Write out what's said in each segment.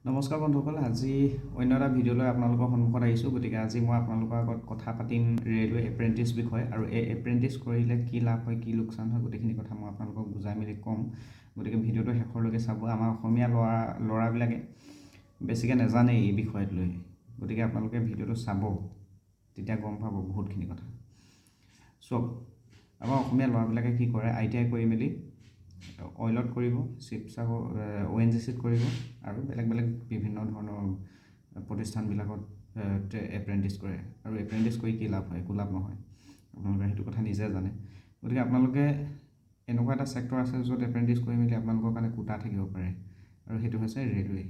নমস্কাৰ বন্ধুসকল, আজি অন্য এটা ভিডিঅ'লৈ আপোনালোকৰ সন্মুখত আহিছোঁ। গতিকে আজি মই আপোনালোকৰ আগত কথা পাতিম ৰেলৱে এপ্ৰেণ্টিছ বিষয়ে, আৰু এই এপ্ৰেণ্টিছ কৰিলে কি লাভ হয়, কি লোকচান হয়, গোটেইখিনি কথা মই আপোনালোকক বুজাই মেলি ক'ম। গতিকে ভিডিঅ'টো শেষলৈকে চাব। আমাৰ অসমীয়া ল'ৰাবিলাকে বেছিকৈ নাজানে এই বিষয়ত লৈ, গতিকে আপোনালোকে ভিডিঅ'টো চাব, তেতিয়া গম পাব বহুতখিনি কথা। চাওক, আমাৰ অসমীয়া ল'ৰাবিলাকে কি কৰে, ITI কৰি মেলি অইলত কৰিব, শিৱসাগৰ ONGCত কৰিব, আৰু বেলেগ বেলেগ বিভিন্ন ধৰণৰ প্ৰতিষ্ঠানবিলাকত এপ্ৰেণ্টিছ কৰে। আৰু এপ্ৰেণ্টিছ কৰি কি লাভ হয়? একো লাভ নহয়, আপোনালোকে সেইটো কথা নিজে জানে। গতিকে আপোনালোকে এনেকুৱা এটা ছেক্টৰ আছে য'ত এপ্ৰেণ্টিছ কৰি মেলি আপোনালোকৰ কাৰণে কোটা থাকিব পাৰে, আৰু সেইটো হৈছে ৰেলৱে।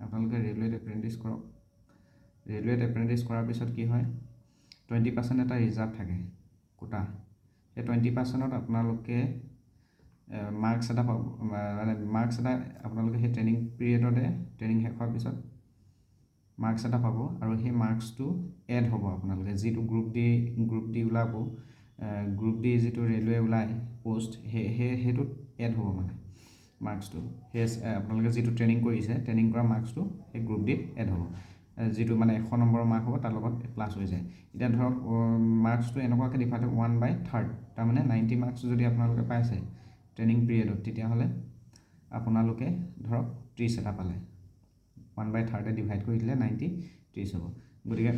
আপোনালোকে ৰেলৱেত এপ্ৰেণ্টিছ কৰক। ৰেলৱেত এপ্ৰেণ্টিছ কৰাৰ পিছত কি হয়, 20% এটা ৰিজাৰ্ভ থাকে কোটা। সেই 20%ত আপোনালোকে মাৰ্কছ এটা পাব, মানে মাৰ্কছ এটা আপোনালোকে সেই ট্ৰেইনিং পিৰিয়ডতে, ট্ৰেইনিং শেষ হোৱাৰ পিছত মাৰ্কছ এটা পাব, আৰু সেই মাৰ্কছটো এড হ'ব। আপোনালোকে যিটো গ্ৰুপ ডি ওলাব, গ্ৰুপ ডি যিটো ৰেলৱে ওলায় পোষ্ট, সেইটোত এড হ'ব মানে মাৰ্কছটো। সেই আপোনালোকে যিটো ট্ৰেইনিং কৰিছে, ট্ৰেইনিং কৰা মাৰ্কছটো সেই গ্ৰুপ ডিত এড হ'ব। যিটো মানে 100 নম্বৰৰ মাৰ্ক হ'ব, তাৰ লগত প্লাছ হৈ যায়। এতিয়া ধৰক মাৰ্কছটো এনেকুৱাকৈ ডিভাইড হয় 1/3, তাৰমানে 90 মাৰ্কছ যদি আপোনালোকে পাইছে ট্ৰেইনিং পিৰিয়ডত, তেতিয়াহ'লে আপোনালোকে ধৰক 30 এটা পালে। 1/3 ডিভাইড কৰি দিলে 90, 30 হ'ব। গতিকে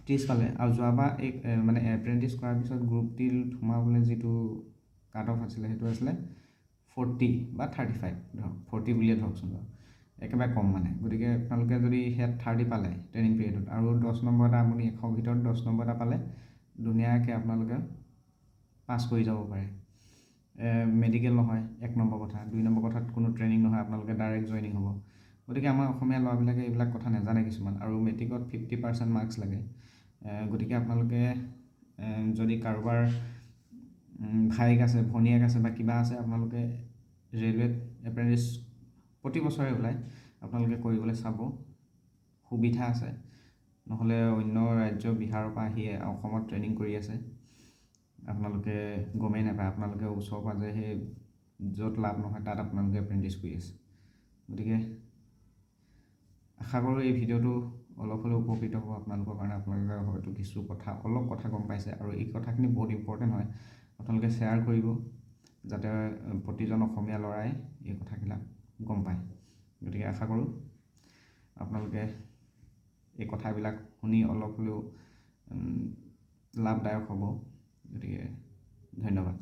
30 পালে। আৰু যোৱাবাৰ এই মানে এপ্ৰেণ্টিছ কৰাৰ পিছত গ্ৰুপ ডিত সোমাবলৈ যিটো কাট অফ আছিলে, সেইটো আছিলে 40 বা 35, ধৰক 40 বুলিয়ে ধৰকচোন বাৰু, একেবাৰে কম মানে। গতিকে আপোনালোকে যদি সেয়াত 30 পালে ট্ৰেইনিং পিৰিয়ডত, আৰু 10 নম্বৰ এটা আপুনি 100 ভিতৰত 10 নম্বৰ এটা পালে, ধুনীয়াকৈ আপোনালোকে পাছ কৰি যাব পাৰে। মেডিকেল নহয়, 1 নম্বৰ কথা। 2 নম্বৰ কথাত কোনো ট্ৰেইনিং নহয়, আপোনালোকে ডাইৰেক্ট জইনিং হ'ব। গতিকে আমাৰ অসমীয়া ল'ৰাবিলাকে এইবিলাক কথা নাজানে কিছুমান, আৰু মেট্ৰিকত 50% মাৰ্কছ লাগে। গতিকে আপোনালোকে যদি কাৰোবাৰ ভাইক আছে, ভনীয়েক আছে, বা কিবা আছে, আপোনালোকে ৰেলৱেত এপ্ৰেণ্টিছ প্ৰতি বছৰে ওলায়, আপোনালোকে কৰিবলৈ চাব, সুবিধা আছে। নহ'লে অন্য ৰাজ্য বিহাৰৰ পৰা আহি অসমত ট্ৰেইনিং কৰি আছে, আপোনালোকে গমেই নাপায়। আপোনালোকে ওচৰ পাজৰে সেই য'ত লাভ নহয় তাত আপোনালোকে এপ্ৰেণ্টিছ কৰি আছে। গতিকে আশা কৰোঁ এই ভিডিঅ'টো অলপ হ'লেও উপকৃত হ'ব আপোনালোকৰ কাৰণে। আপোনালোকে হয়তো কিছু কথা, অলপ কথা গম পাইছে, আৰু এই কথাখিনি বহুত ইম্পৰ্টেণ্ট হয়। আপোনালোকে শ্বেয়াৰ কৰিব, যাতে প্ৰতিজন অসমীয়া ল'ৰাই এই কথাবিলাক গম পায়। গতিকে আশা কৰোঁ আপোনালোকে এই কথাবিলাক শুনি অলপ হ'লেও লাভদায়ক হ'ব। গতিকে ধন্যবাদ।